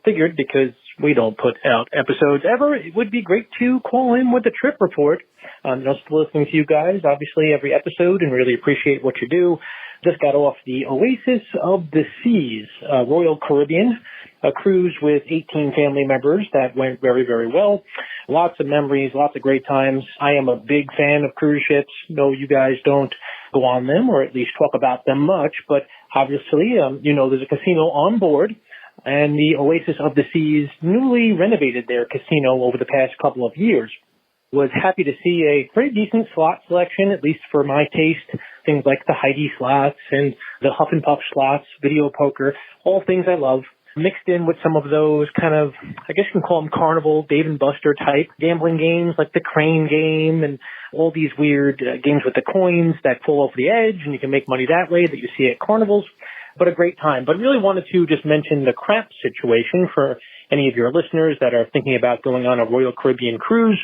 Figured because we don't put out episodes ever, it would be great to call in with a trip report. Just listening to you guys, obviously, every episode, and really appreciate what you do. Just got off the Oasis of the Seas, Royal Caribbean, a cruise with 18 family members that went very, very well. Lots of memories, lots of great times. I am a big fan of cruise ships. No, you guys don't go on them, or at least talk about them much, but obviously, there's a casino on board. And the Oasis of the Seas newly renovated their casino over the past couple of years. Was happy to see a pretty decent slot selection, at least for my taste. Things like the Heidi slots and the Huff and Puff slots, video poker, all things I love. Mixed in with some of those kind of, I guess you can call them carnival, Dave and Buster type gambling games like the crane game and all these weird games with the coins that fall over the edge and you can make money that way that you see at carnivals. But a great time. But really wanted to just mention the crap situation for any of your listeners that are thinking about going on a Royal Caribbean cruise.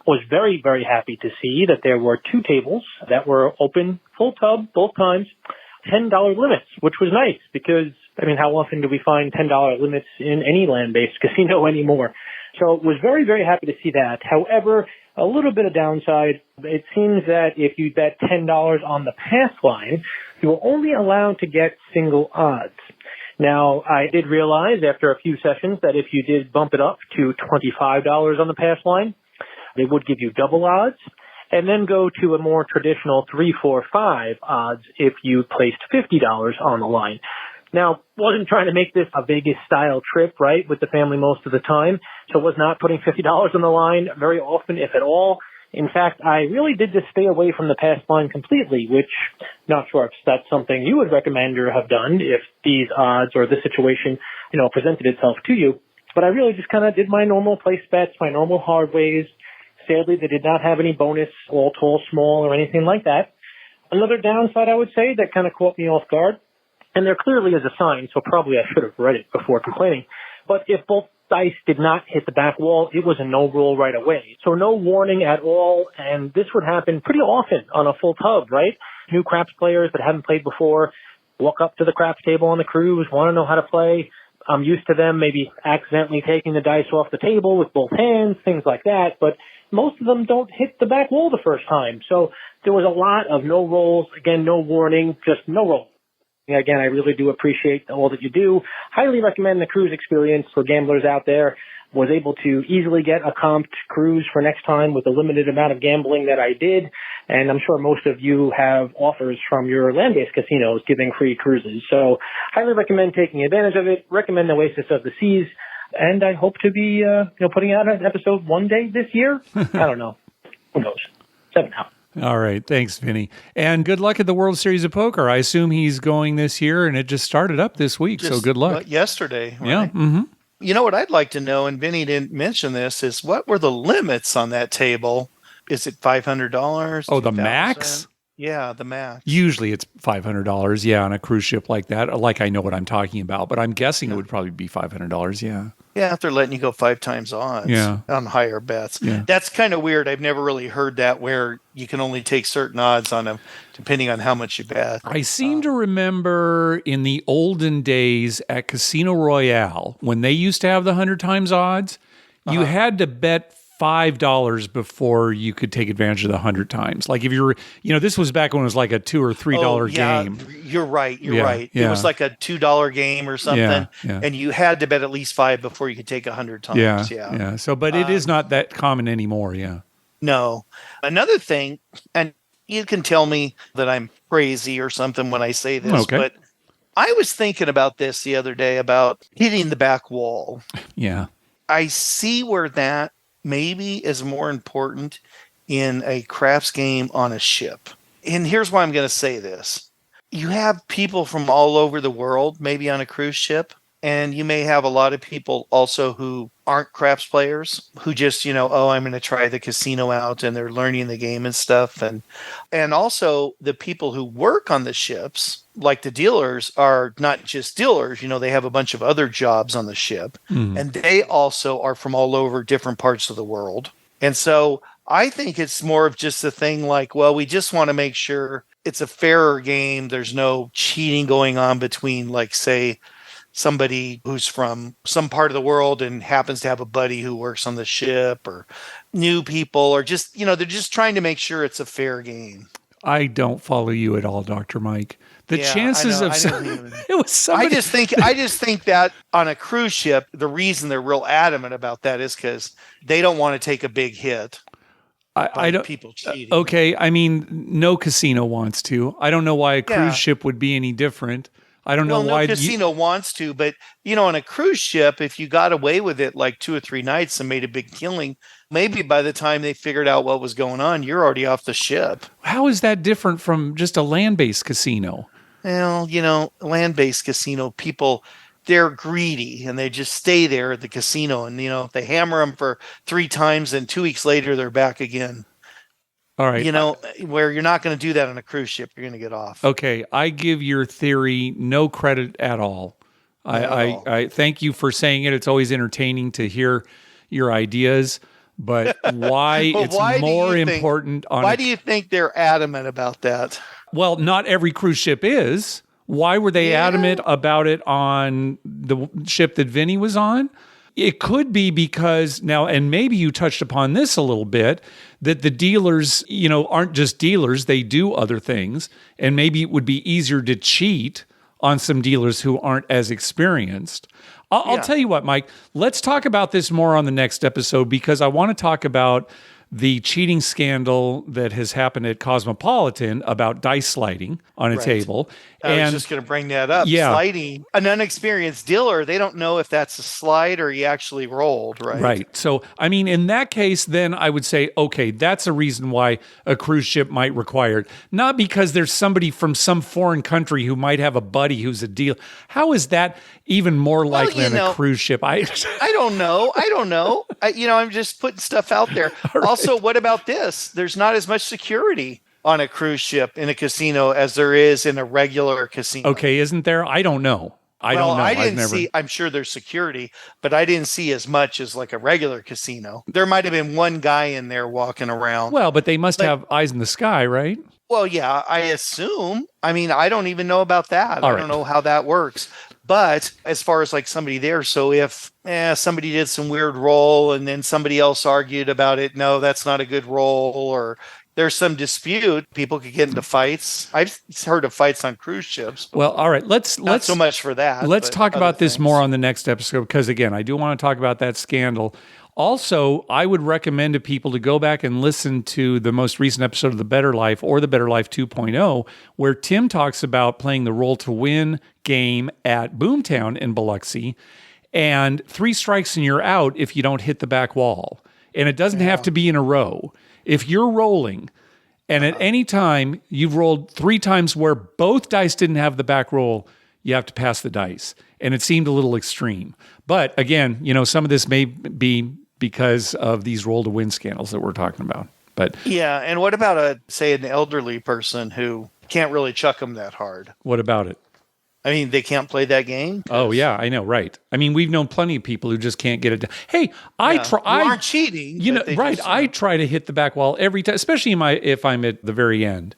Was very, very happy to see that there were 2 tables that were open, full tub, both times, $10 limits, which was nice because, how often do we find $10 limits in any land-based casino anymore? So was very, very happy to see that. However, a little bit of downside. It seems that if you bet $10 on the pass line, you are only allowed to get single odds. Now, I did realize after a few sessions that if you did bump it up to $25 on the pass line, they would give you double odds, and then go to a more traditional 3, 4, 5 odds if you placed $50 on the line. Now, wasn't trying to make this a Vegas-style trip, right, with the family most of the time, so was not putting $50 on the line very often, if at all. In fact, I really did just stay away from the pass line completely, which not sure if that's something you would recommend or have done if these odds or this situation, presented itself to you. But I really just kind of did my normal place bets, my normal hard ways. Sadly, they did not have any bonus, all tall, small, or anything like that. Another downside, I would say, that kind of caught me off guard, and there clearly is a sign, so probably I should have read it before complaining. But if both dice did not hit the back wall, it was a no roll right away. So no warning at all, and this would happen pretty often on a full tub, right? New craps players that haven't played before walk up to the craps table on the cruise, want to know how to play. I'm used to them maybe accidentally taking the dice off the table with both hands, things like that, but most of them don't hit the back wall the first time. So there was a lot of no rolls. Again, no warning, just no roll. Again, I really do appreciate all that you do. Highly recommend the cruise experience for gamblers out there. Was able to easily get a comped cruise for next time with the limited amount of gambling that I did. And I'm sure most of you have offers from your land-based casinos giving free cruises. So highly recommend taking advantage of it. Recommend Oasis of the Seas. And I hope to be, putting out an episode one day this year. I don't know. Who knows? 7 out. All right. Thanks, Vinny. And good luck at the World Series of Poker. I assume he's going this year, and it just started up this week, so good luck. Yesterday, right? Yeah. Mm-hmm. You know what I'd like to know, and Vinny didn't mention this, is what were the limits on that table? Is it $500? Oh, the $2,000? max? Yeah, the max. Usually it's $500, yeah, on a cruise ship like that. Like I know what I'm talking about, but I'm guessing it would probably be $500, yeah. Yeah, if they're letting you go 5 times odds on higher bets. Yeah. That's kind of weird. I've never really heard that where you can only take certain odds on them depending on how much you bet. I seem to remember in the olden days at Casino Royale, when they used to have the 100 times odds, you had to bet $5 before you could take advantage of the 100 times. Like if you were, this was back when it was like a $2 or $3 game. You're right. You're right. Yeah. It was like a $2 game or something, and you had to bet at least 5 before you could take 100 times. Yeah. So, but it is not that common anymore. Yeah. No. Another thing, and you can tell me that I'm crazy or something when I say this, but I was thinking about this the other day about hitting the back wall. Yeah. I see where that maybe is more important in a craps game on a ship. And here's why I'm going to say this. You have people from all over the world, maybe on a cruise ship, and you may have a lot of people also who aren't craps players, who just, I'm going to try the casino out, and they're learning the game and stuff. And also the people who work on the ships, like the dealers, are not just dealers, they have a bunch of other jobs on the ship, and they also are from all over different parts of the world. And so I think it's more of just a thing like, well, we just want to make sure it's a fairer game. There's no cheating going on between, like, say, somebody who's from some part of the world and happens to have a buddy who works on the ship, or new people, or just, they're just trying to make sure it's a fair game. I don't follow you at all, Dr. Mike. The chances of it was somebody. I just think that on a cruise ship, the reason they're real adamant about that is because they don't want to take a big hit. I don't. People cheating. Okay, I mean, no casino wants to. I don't know why a cruise ship would be any different. I don't know why. No casino wants to, but on a cruise ship, if you got away with it like 2 or 3 nights and made a big killing, maybe by the time they figured out what was going on, you're already off the ship. How is that different from just a land-based casino? Well, land-based casino people, they're greedy and they just stay there at the casino, and if they hammer them for 3 times and 2 weeks later they're back again. All right. Where you're not going to do that on a cruise ship, you're going to get off. Okay, I give your theory no credit at all. I thank you for saying it. It's always entertaining to hear your ideas, but why more important on why do you think they're adamant about that? Well, not every cruise ship is. Why were they adamant about it on the ship that Vinny was on? It could be because now, and maybe you touched upon this a little bit, that the dealers, aren't just dealers, they do other things. And maybe it would be easier to cheat on some dealers who aren't as experienced. I'll tell you what, Mike, let's talk about this more on the next episode, because I want to talk about the cheating scandal that has happened at Cosmopolitan about dice sliding on a table. I was just going to bring that up. Yeah. Sliding, an unexperienced dealer, they don't know if that's a slide or he actually rolled, right? Right. So, I mean, in that case, then I would say, okay, that's a reason why a cruise ship might require it. Not because there's somebody from some foreign country who might have a buddy who's a dealer. How is that even more likely than a cruise ship? I don't know. I'm just putting stuff out there. Right. Also, what about this? There's not as much security on a cruise ship in a casino as there is in a regular casino. Okay, isn't there? I don't know. I don't know. I didn't see, I'm sure there's security, but I didn't see as much as like a regular casino. There might have been one guy in there walking around. Well, but they must have eyes in the sky, right? Well, yeah, I assume. I mean, I don't even know about that. I don't know how that works. But as far as like somebody there, so if somebody did some weird roll and then somebody else argued about it, no, that's not a good roll, or there's some dispute, people could get into fights. I've heard of fights on cruise ships. Well, all right, let's not so much for that. Let's talk about this more on the next episode, because again, I do want to talk about that scandal. Also, I would recommend to people to go back and listen to the most recent episode of The Better Life or The Better Life 2.0, where Tim talks about playing the Roll to Win game at Boomtown in Biloxi, and 3 strikes and you're out if you don't hit the back wall. And it doesn't have to be in a row. If you're rolling and at any time you've rolled 3 times where both dice didn't have the back roll, you have to pass the dice. And it seemed a little extreme. But again, some of this may be because of these roll to win scandals that we're talking about. But yeah, and what about an elderly person who can't really chuck them that hard? What about it? I mean, they can't play that game? Oh, yeah, I know, right. I mean, we've known plenty of people who just can't get it done. Hey, you aren't cheating. Right. I try to hit the back wall every time, especially if I'm at the very end.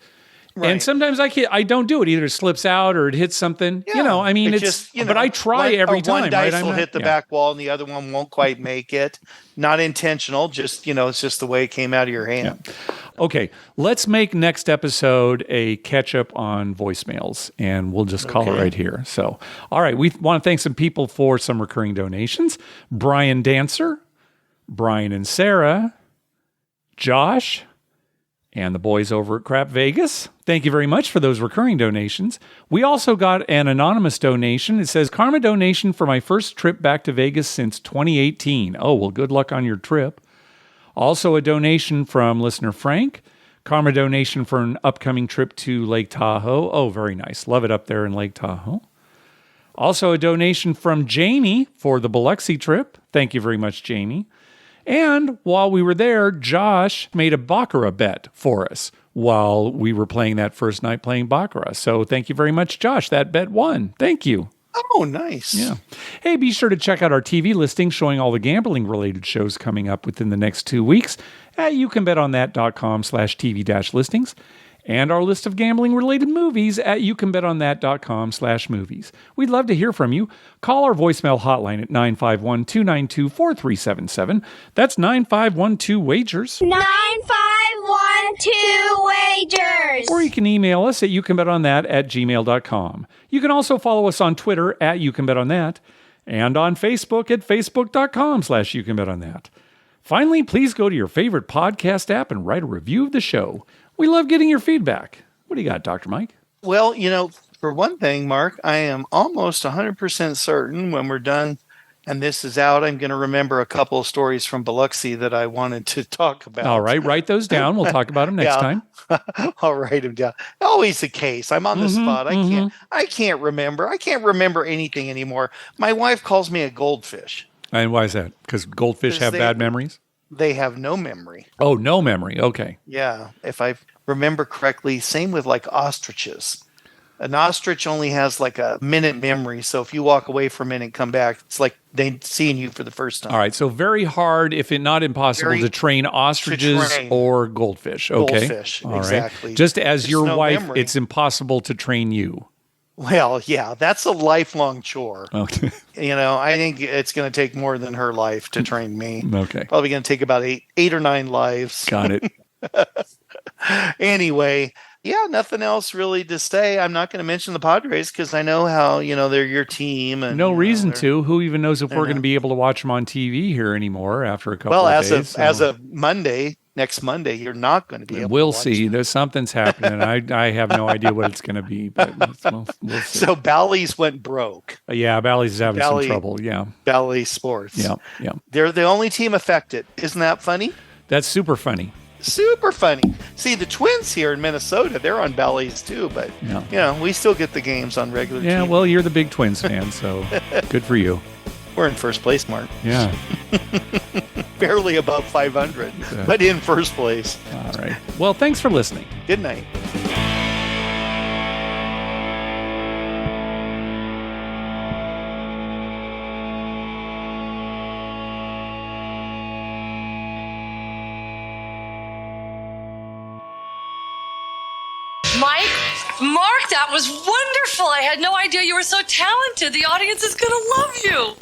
Right. And sometimes I don't do it. Either it slips out or it hits something. Yeah, I mean, but I try every time. One dice right? will hit the back wall and the other one won't quite make it. Not intentional. Just, it's just the way it came out of your hand. Yeah. Okay. Let's make next episode a catch up on voicemails, and we'll just call it right here. So, all right. We want to thank some people for some recurring donations. Brian Dancer, Brian and Sarah, Josh, and the boys over at Crap Vegas. Thank you very much for those recurring donations. We also got an anonymous donation. It says, Karma donation for my first trip back to Vegas since 2018. Oh, well, good luck on your trip. Also a donation from listener Frank. Karma donation for an upcoming trip to Lake Tahoe. Oh, very nice. Love it up there in Lake Tahoe. Also a donation from Jamie for the Biloxi trip. Thank you very much, Jamie. And while we were there, Josh made a baccarat bet for us while we were playing that first night playing baccarat. So thank you very much, Josh. That bet won. Thank you. Oh, nice. Yeah. Hey, be sure to check out our TV listing showing all the gambling-related shows coming up within the next 2 weeks at youcanbetonthat.com/TV-listings. And our list of gambling-related movies at youcanbetonthat.com/movies. We'd love to hear from you. Call our voicemail hotline at 951-292-4377. That's 9512-WAGERS. 9512-WAGERS. Or you can email us at youcanbetonThat@gmail.com. You can also follow us on Twitter at youcanbetonThat and on Facebook at facebook.com/youcanbetonThat. Finally, please go to your favorite podcast app and write a review of the show. We love getting your feedback. What do you got, Dr. Mike? Well, for one thing, Mark, I am almost 100% certain when we're done and this is out, I'm going to remember a couple of stories from Biloxi that I wanted to talk about. All right, write those down. We'll talk about them next time. I'll write them down. Always the case. I'm on the spot. I can't remember. I can't remember anything anymore. My wife calls me a goldfish. And why is that? Because goldfish have bad memories? They have no memory. Oh, no memory. Okay. Yeah. If I remember correctly, same with like ostriches. An ostrich only has like a minute memory. So if you walk away for a minute and come back, it's like they seeing you for the first time. All right. So very hard, if not impossible, to train ostriches or goldfish. Okay. Goldfish, all exactly. Right. Just as your wife, memory. It's impossible to train you. Well, yeah, that's a lifelong chore. Okay. I think it's going to take more than her life to train me. Okay. Probably going to take about eight or nine lives. Got it. Anyway, yeah, nothing else really to say. I'm not going to mention the Padres because I know how, they're your team. And, no reason to. Who even knows if we're going to be able to watch them on TV here anymore after a couple of days? As of Monday, next Monday, you're not going to be able We'll to watch see. them. There's something's happening. I have no idea what it's going to be, but we'll see. So Bally's went broke. Yeah, Bally's having Bally- some trouble. Yeah. Bally Sports. Yeah. Yeah. They're the only team affected. Isn't that funny? That's super funny. Super funny. See, the Twins here in Minnesota, they're on Bally's too, but Yeah. we still get the games on regular Yeah, TV. well, you're the big Twins fan, so good for you. We're in first place, Mark. Yeah. Barely above 500, but in first place. All right. Well, thanks for listening. Good night. Mike, Mark, that was wonderful. I had no idea you were so talented. The audience is going to love you.